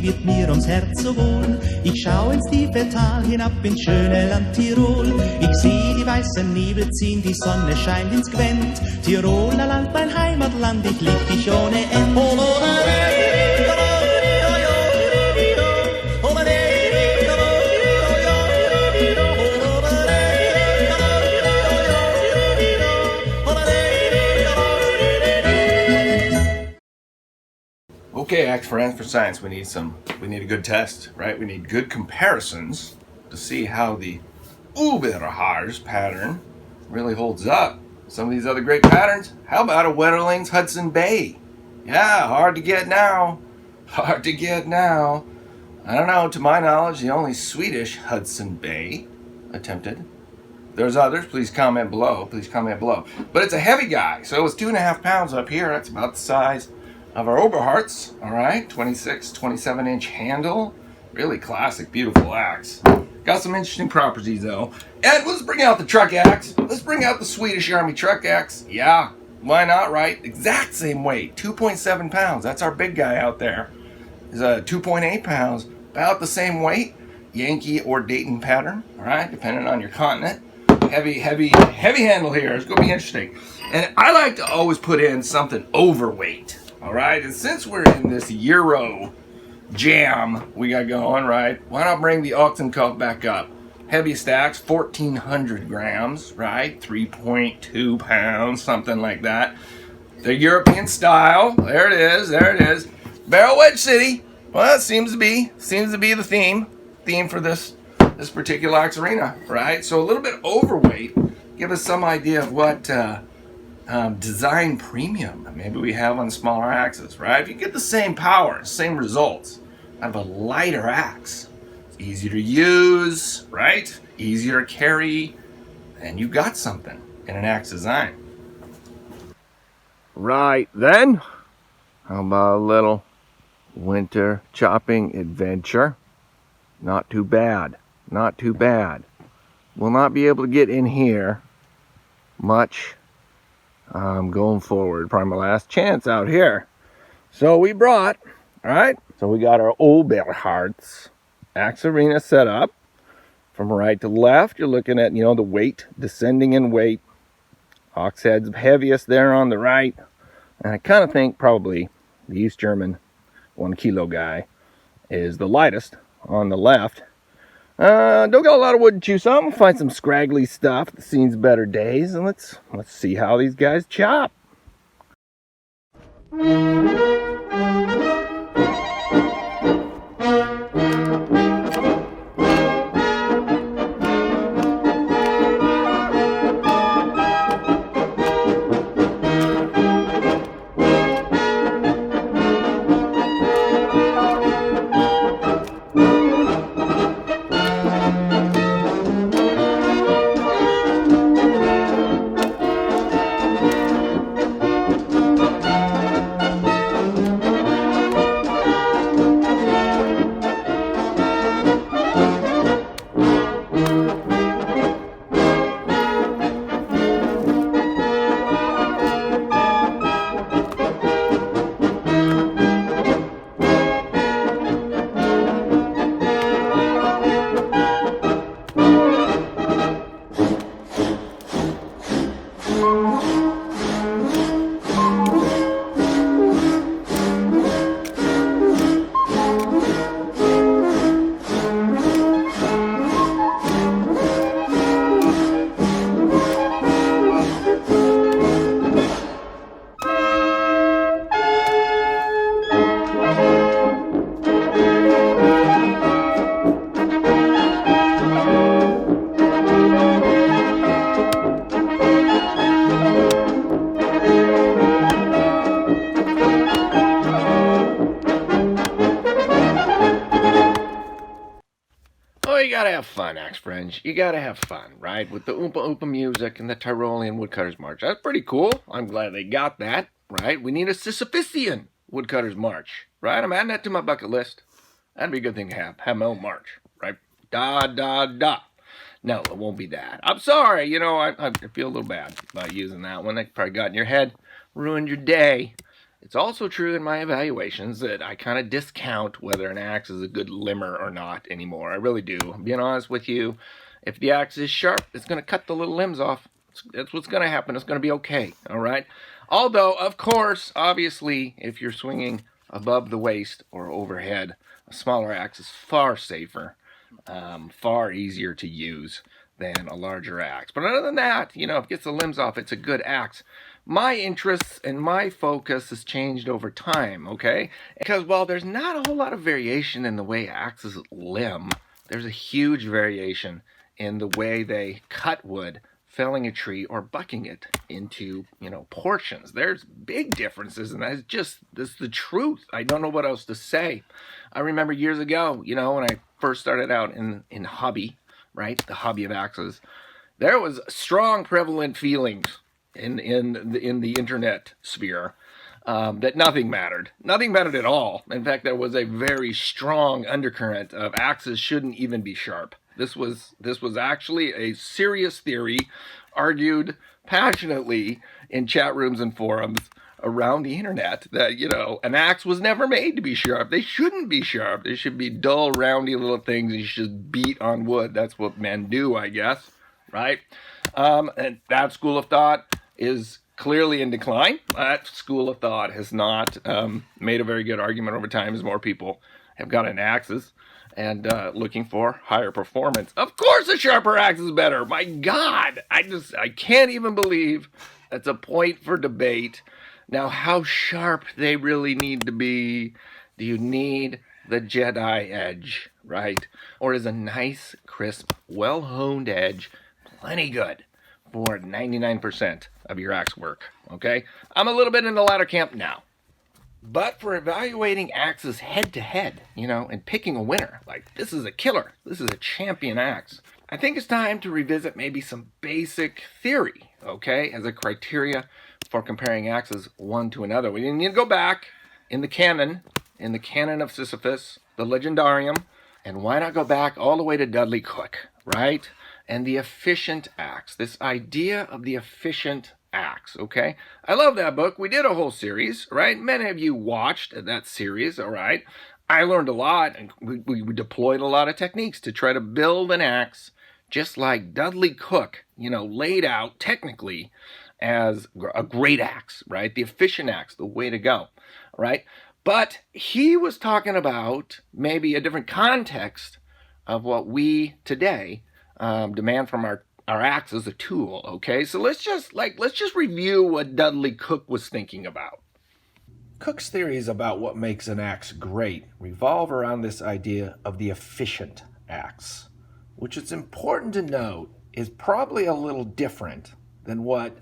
wird mir ums Herz so wohl. Ich schau ins tiefe Tal hinab ins schöne Land Tirol. Ich seh die weißen Nebel ziehen, die Sonne scheint ins Gwent. Tiroler Land, mein Heimatland, ich lieb dich ohne Ende. Okay, Act for Science, we need a good test, right? We need good comparisons to see how the Oberharz pattern really holds up. Some of these other great patterns. How about a Wetterling's Hudson Bay? Yeah, hard to get now. Hard to get now. I don't know, to my knowledge, the only Swedish Hudson Bay attempted. If there's others, please comment below. But it's a heavy guy, so it's 2.5 pounds up here. That's about the size of our Oberharz, all right, 26, 27-inch handle. Really classic, beautiful axe. Got some interesting properties, though. And let's bring out the truck axe. Let's bring out the Swedish Army truck axe. Yeah, why not, right? Exact same weight, 2.7 pounds. That's our big guy out there. Is 2.8 pounds, about the same weight. Yankee or Dayton pattern, all right, depending on your continent. Heavy handle here. It's going to be interesting. And I like to always put in something overweight. All right, and since we're in this Euro jam we got going, right, why not bring the oxen cuff back up? Heavy stacks, 1,400 grams, right, 3.2 pounds, something like that. The European style, there it is. Barrel Wedge City, well, that seems to be the theme for this particular axe arena, right? So a little bit overweight, give us some idea of what design premium maybe we have on smaller axes, right? If you get the same power, same results out of a lighter axe, it's easier to use, right? Easier to carry, and you've got something in an axe design. Right then, how about a little winter chopping adventure? Not too bad. We'll not be able to get in here much going forward. Probably my last chance out here. So we brought, all right, so we got our Oberharz axe arena set up. From right to left, you're looking at, the weight, descending in weight. Ox head's heaviest there on the right. And I kind of think probably the East German 1 kilo guy is the lightest on the left. Don't got a lot of wood to choose on. We'll find some scraggly stuff that sees better days, and let's see how these guys chop. You gotta have fun, axe friends. You gotta have fun, right? With the Oompa Oompa music and the Tyrolean Woodcutters March. That's pretty cool. I'm glad they got that, right? We need a Sisyphusian Woodcutters March, right? I'm adding that to my bucket list. That'd be a good thing to have my own march, right? Da, da, da. No, it won't be that. I'm sorry, I feel a little bad about using that one. That probably got in your head, ruined your day. It's also true in my evaluations that I kind of discount whether an axe is a good limber or not anymore. I really do. I'm being honest with you. If the axe is sharp, it's going to cut the little limbs off. That's what's going to happen. It's going to be okay, all right? Although, of course, obviously, if you're swinging above the waist or overhead, a smaller axe is far safer, far easier to use than a larger axe. But other than that, if it gets the limbs off, it's a good axe. My interests and my focus has changed over time, okay? Because while there's not a whole lot of variation in the way axes limb, there's a huge variation in the way they cut wood, felling a tree or bucking it into, portions. There's big differences, and that's the truth. I don't know what else to say. I remember years ago, when I first started out in hobby, right, the hobby of axes, there was strong prevalent feelings in the internet sphere that nothing mattered at all. In fact, there was a very strong undercurrent of axes shouldn't even be sharp. This was actually a serious theory argued passionately in chat rooms and forums around the internet that, an axe was never made to be sharp. They shouldn't be sharp. They should be dull, roundy little things you should beat on wood. That's what men do, I guess, right? And that school of thought is clearly in decline. That school of thought has not made a very good argument over time as more people have gotten axes and looking for higher performance. Of course a sharper axe is better. My God, I can't even believe that's a point for debate. Now, how sharp they really need to be. Do you need the Jedi edge, right? Or is a nice, crisp, well-honed edge plenty good for 99% of your axe work, okay? I'm a little bit in the latter camp now. But for evaluating axes head-to-head, and picking a winner, like this is a killer, this is a champion axe, I think it's time to revisit maybe some basic theory, okay, as a criteria for comparing axes one to another. We need to go back in the canon of Sisyphus, the Legendarium, and why not go back all the way to Dudley Cook, right? And the efficient axe, this idea of the efficient axe, okay? I love that book. We did a whole series, right? Many of you watched that series, all right? I learned a lot, and we deployed a lot of techniques to try to build an axe just like Dudley Cook, laid out technically as a great axe, right? The efficient axe, the way to go, right? But he was talking about maybe a different context of what we today demand from our axe as a tool, okay? So let's just review what Dudley Cook was thinking about. Cook's theories about what makes an axe great revolve around this idea of the efficient axe, which it's important to note is probably a little different than what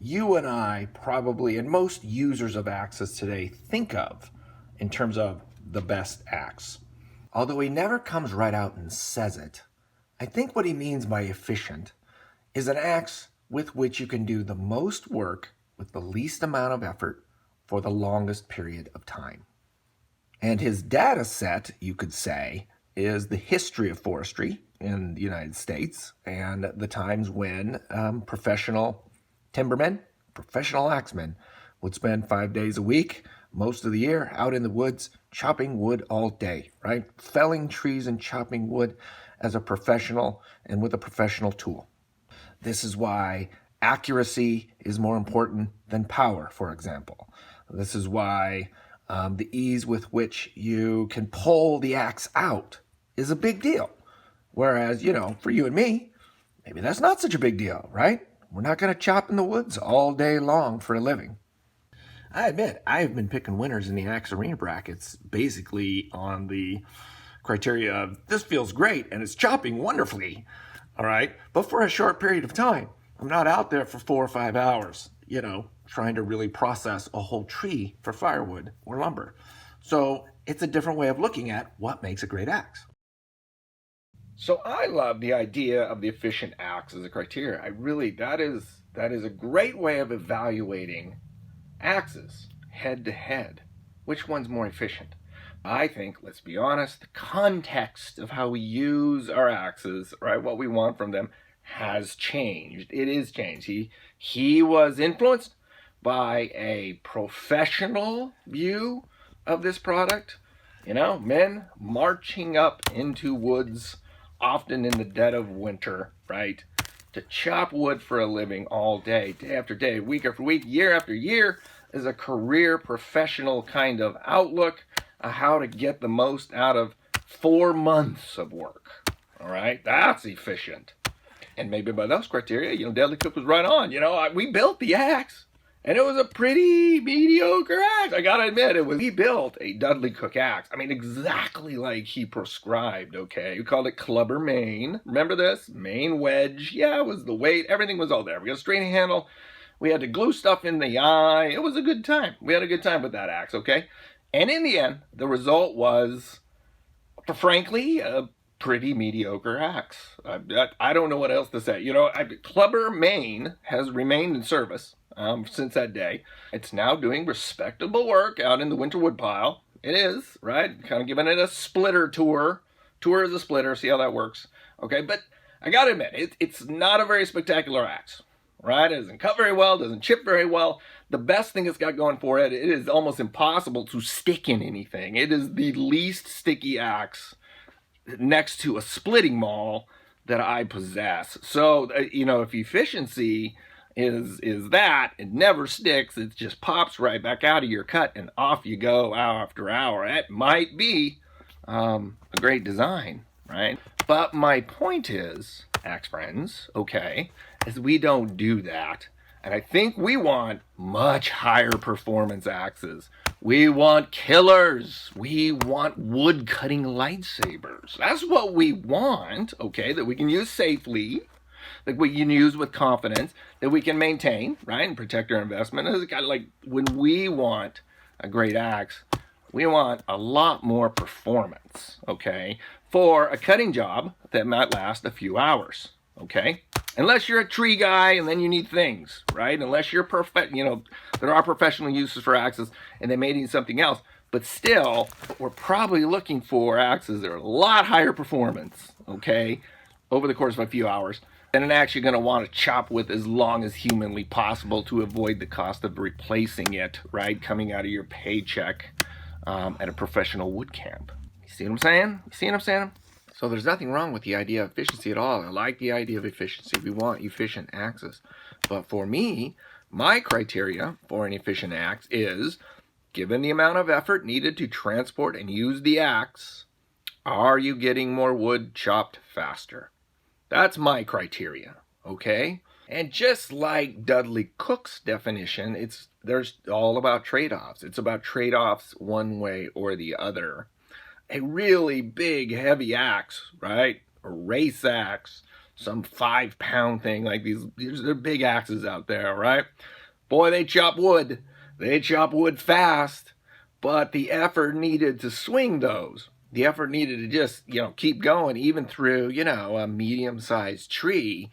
you and I probably, and most users of axes today, think of in terms of the best axe. Although he never comes right out and says it, I think what he means by efficient is an axe with which you can do the most work with the least amount of effort for the longest period of time. And his data set, you could say, is the history of forestry in the United States and the times when professional timbermen, professional axemen would spend 5 days a week, most of the year, out in the woods, chopping wood all day, right? Felling trees and chopping wood as a professional and with a professional tool. This is why accuracy is more important than power, for example. This is why the ease with which you can pull the axe out is a big deal. Whereas, for you and me, maybe that's not such a big deal, right? We're not going to chop in the woods all day long for a living. I admit, I've been picking winners in the axe arena brackets basically on the criteria of this feels great and it's chopping wonderfully, all right? But for a short period of time, I'm not out there for 4 or 5 hours, trying to really process a whole tree for firewood or lumber. So it's a different way of looking at what makes a great axe. So I love the idea of the efficient axe as a criteria. That is a great way of evaluating axes head to head. Which one's more efficient? I think, let's be honest, the context of how we use our axes, right, what we want from them, has changed. It is changed. He was influenced by a professional view of this product. You know, men marching up into woods, often in the dead of winter, right? To chop wood for a living all day, day after day, week after week, year after year, is a career professional kind of outlook of how to get the most out of 4 months of work. All right, that's efficient. And maybe by those criteria, Dudley Cook was right on. We built the axe, and it was a pretty mediocre axe. I gotta admit, we built a Dudley Cook axe. I mean, exactly like he prescribed, okay? We called it Clubber Main. Remember this? Main wedge. Yeah, it was the weight. Everything was all there. We got a straight handle. We had to glue stuff in the eye. It was a good time. We had a good time with that axe, okay? And in the end, the result was, frankly, a pretty mediocre axe. I don't know what else to say. Clubber Main has remained in service since that day. It's now doing respectable work out in the winter woodpile. It is, right? Kind of giving it a splitter tour. Tour is a splitter, see how that works. Okay, but I gotta admit, it's not a very spectacular axe, right? It doesn't cut very well, doesn't chip very well. The best thing it's got going for it, it is almost impossible to stick in anything. It is the least sticky axe next to a splitting maul that I possess. So, if efficiency is that, it never sticks, it just pops right back out of your cut and off you go hour after hour. That might be a great design, right? But my point is, axe friends, okay, is we don't do that. And I think we want much higher performance axes. We want killers. We want wood cutting lightsabers. That's what we want, okay, that we can use safely, that we can use with confidence, that we can maintain, right, and protect our investment. It's kind of like when we want a great axe, we want a lot more performance, okay, for a cutting job that might last a few hours, okay? Unless you're a tree guy and then you need things, right? Unless you're perfect, there are professional uses for axes and they may need something else. But still, we're probably looking for axes that are a lot higher performance, okay, over the course of a few hours than an axe you're going to want to chop with as long as humanly possible to avoid the cost of replacing it, right, coming out of your paycheck at a professional wood camp. You see what I'm saying? So there's nothing wrong with the idea of efficiency at all. I like the idea of efficiency. We want efficient axes. But for me, my criteria for an efficient axe is, given the amount of effort needed to transport and use the axe, are you getting more wood chopped faster? That's my criteria, okay? And just like Dudley Cook's definition, there's all about trade-offs. It's about trade-offs one way or the other. A really big, heavy axe, right? A race axe, some 5-pound thing like these. They're big axes out there, right? Boy, they chop wood. They chop wood fast, but the effort needed to swing those, the effort needed to just, keep going, even through, a medium-sized tree,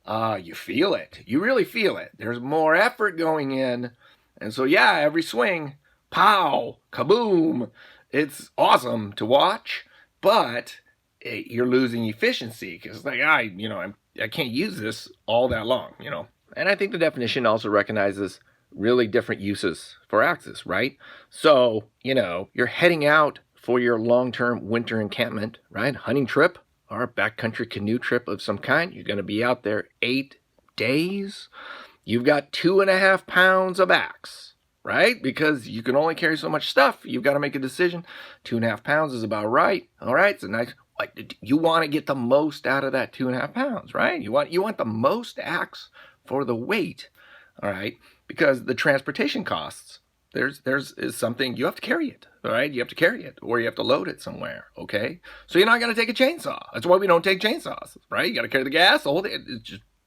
you feel it. You really feel it. There's more effort going in. And so, yeah, every swing, pow, kaboom. It's awesome to watch, but you're losing efficiency because it's like, I can't use this all that long, And I think the definition also recognizes really different uses for axes, right? So, you're heading out for your long-term winter encampment, right? Hunting trip or a backcountry canoe trip of some kind. You're going to be out there 8 days. You've got 2.5 pounds of axe, right? Because you can only carry so much stuff. You've got to make a decision. 2.5 pounds is about right. All right. So nice. You want to get the most out of that 2.5 pounds, right? You want the most axe for the weight. All right. Because the transportation costs, is something you have to carry it. All right. You have to carry it or you have to load it somewhere. Okay. So you're not going to take a chainsaw. That's why we don't take chainsaws, right? You got to carry the gas, hold it.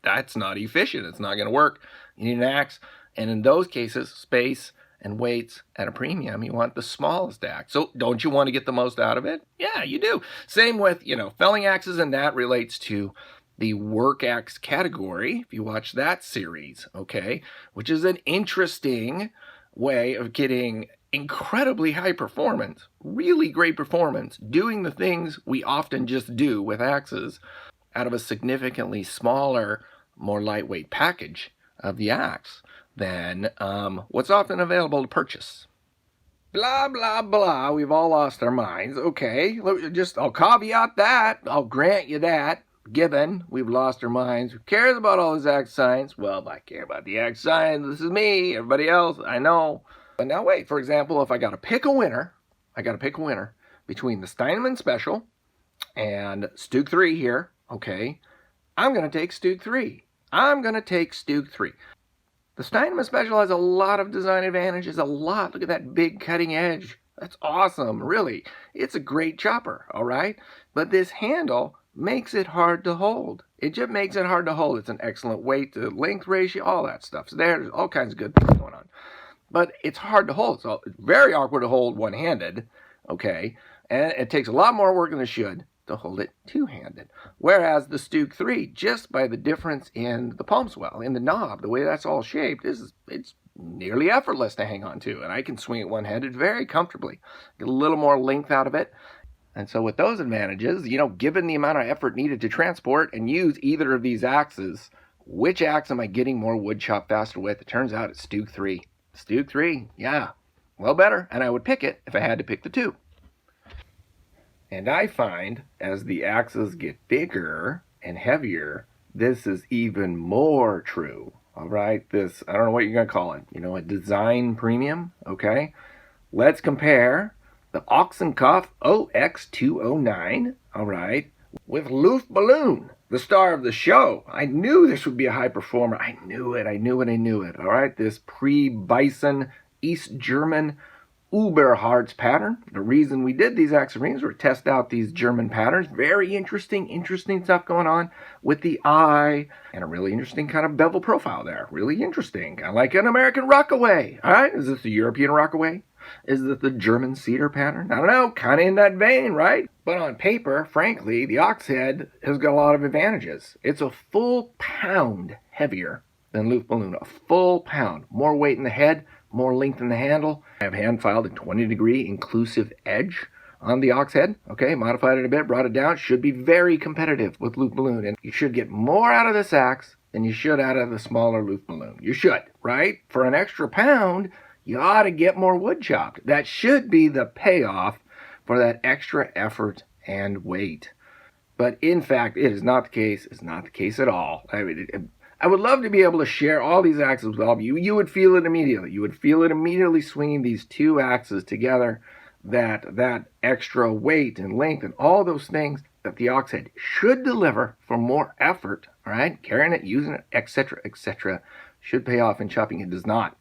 That's not efficient. It's not going to work. You need an axe. And in those cases, space and weights at a premium, you want the smallest axe. So don't you want to get the most out of it? Yeah, you do. Same with, felling axes, and that relates to the work axe category, if you watch that series, okay, which is an interesting way of getting incredibly high performance, really great performance, doing the things we often just do with axes out of a significantly smaller, more lightweight package of the axe. than what's often available to purchase. Blah, blah, blah. We've all lost our minds. Okay, I'll caveat that. I'll grant you that. Given we've lost our minds. Who cares about all this axe science? Well, I care about the axe science. This is me. Everybody else, I know. But now wait, for example, if I got to pick a winner, between the Steinman Special and Stug 3 here, okay, I'm going to take Stug 3. The Steinman Special has a lot of design advantages, Look at that big cutting edge. That's awesome, really. It's a great chopper, all right? But this handle makes it hard to hold. It just makes it hard to hold. It's an excellent weight to length ratio, all that stuff's there. There's all kinds of good things going on. But it's hard to hold. So it's very awkward to hold one-handed, okay? And it takes a lot more work than it should to hold it two-handed. Whereas the Stug 3, just by the difference in the palm swell, in the knob, the way that's all shaped, it's nearly effortless to hang on to. And I can swing it one-handed very comfortably. Get a little more length out of it. And so with those advantages, given the amount of effort needed to transport and use either of these axes, which axe am I getting more wood chop faster with? It turns out it's Stug 3. Stug 3, yeah, well better. And I would pick it if I had to pick the two. And I find as the axes get bigger and heavier, this is even more true. All right, this, I don't know what you're going to call it, a design premium, okay? Let's compare the Ochsenkopf OX209, all right, with Luftballon, the star of the show. I knew this would be a high performer. I knew it, all right? This pre-Bison East German Oberharz pattern. The reason we did these axe rings were to test out these German patterns. Very interesting stuff going on with the eye and a really interesting kind of bevel profile there. Really interesting. Kind of like an American Rockaway. All right, is this the European Rockaway? Is it the German cedar pattern? I don't know, kind of in that vein, right? But on paper, frankly, the ox head has got a lot of advantages. It's a full pound heavier than Luftballon. A full pound. More weight in the head, more length in the handle. I have hand filed a 20-degree inclusive edge on the ox head. Okay, modified it a bit, brought it down. Should be very competitive with Luftballon. And you should get more out of this axe than you should out of the smaller Luftballon. You should, right? For an extra pound, you ought to get more wood chopped. That should be the payoff for that extra effort and weight. But in fact, it is not the case. It's not the case at all. I would love to be able to share all these axes with all of you. You would feel it immediately. You would feel it immediately swinging these two axes together, that extra weight and length and all those things that the ox head should deliver for more effort, all right? Carrying it, using it, etc., should pay off in chopping. It does not.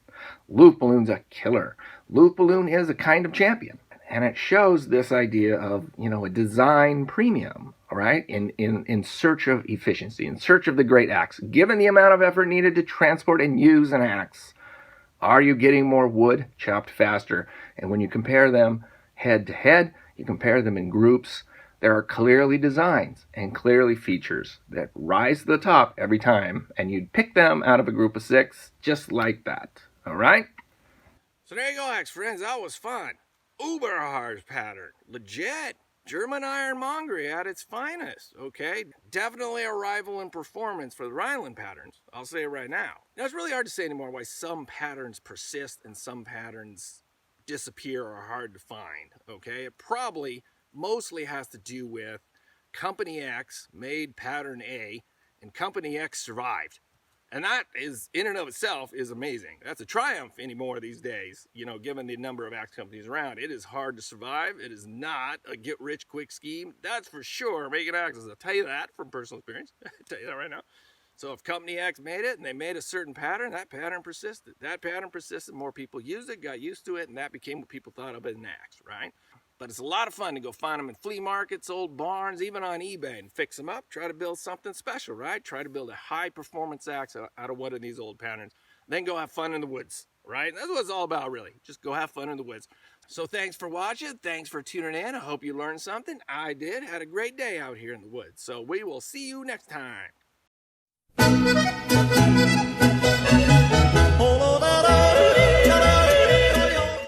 Luftballon's a killer. Luftballon is a kind of champion. And it shows this idea of, a design premium, all right, in search of efficiency, in search of the great axe. Given the amount of effort needed to transport and use an axe, are you getting more wood chopped faster? And when you compare them head to head, you compare them in groups, there are clearly designs and clearly features that rise to the top every time. And you'd pick them out of a group of 6 just like that, all right? So there you go, axe friends. That was fun. Oberharz pattern. Legit. German ironmongery at its finest, okay? Definitely a rival in performance for the Rhineland patterns. I'll say it right now. Now, it's really hard to say anymore why some patterns persist and some patterns disappear or are hard to find, okay? It probably mostly has to do with Company X made pattern A and Company X survived. And that is, in and of itself, is amazing. That's a triumph anymore these days, given the number of axe companies around. It is hard to survive. It is not a get-rich-quick scheme. That's for sure, making axes. I'll tell you that from personal experience. I'll tell you that right now. So if Company X made it and they made a certain pattern, that pattern persisted. That pattern persisted. More people used it, got used to it, and that became what people thought of as an axe, right? But it's a lot of fun to go find them in flea markets, old barns, even on eBay, and fix them up. Try to build something special, right? Try to build a high-performance axe out of one of these old patterns. Then go have fun in the woods, right? That's what it's all about, really. Just go have fun in the woods. So thanks for watching. Thanks for tuning in. I hope you learned something. I did. Had a great day out here in the woods. So we will see you next time.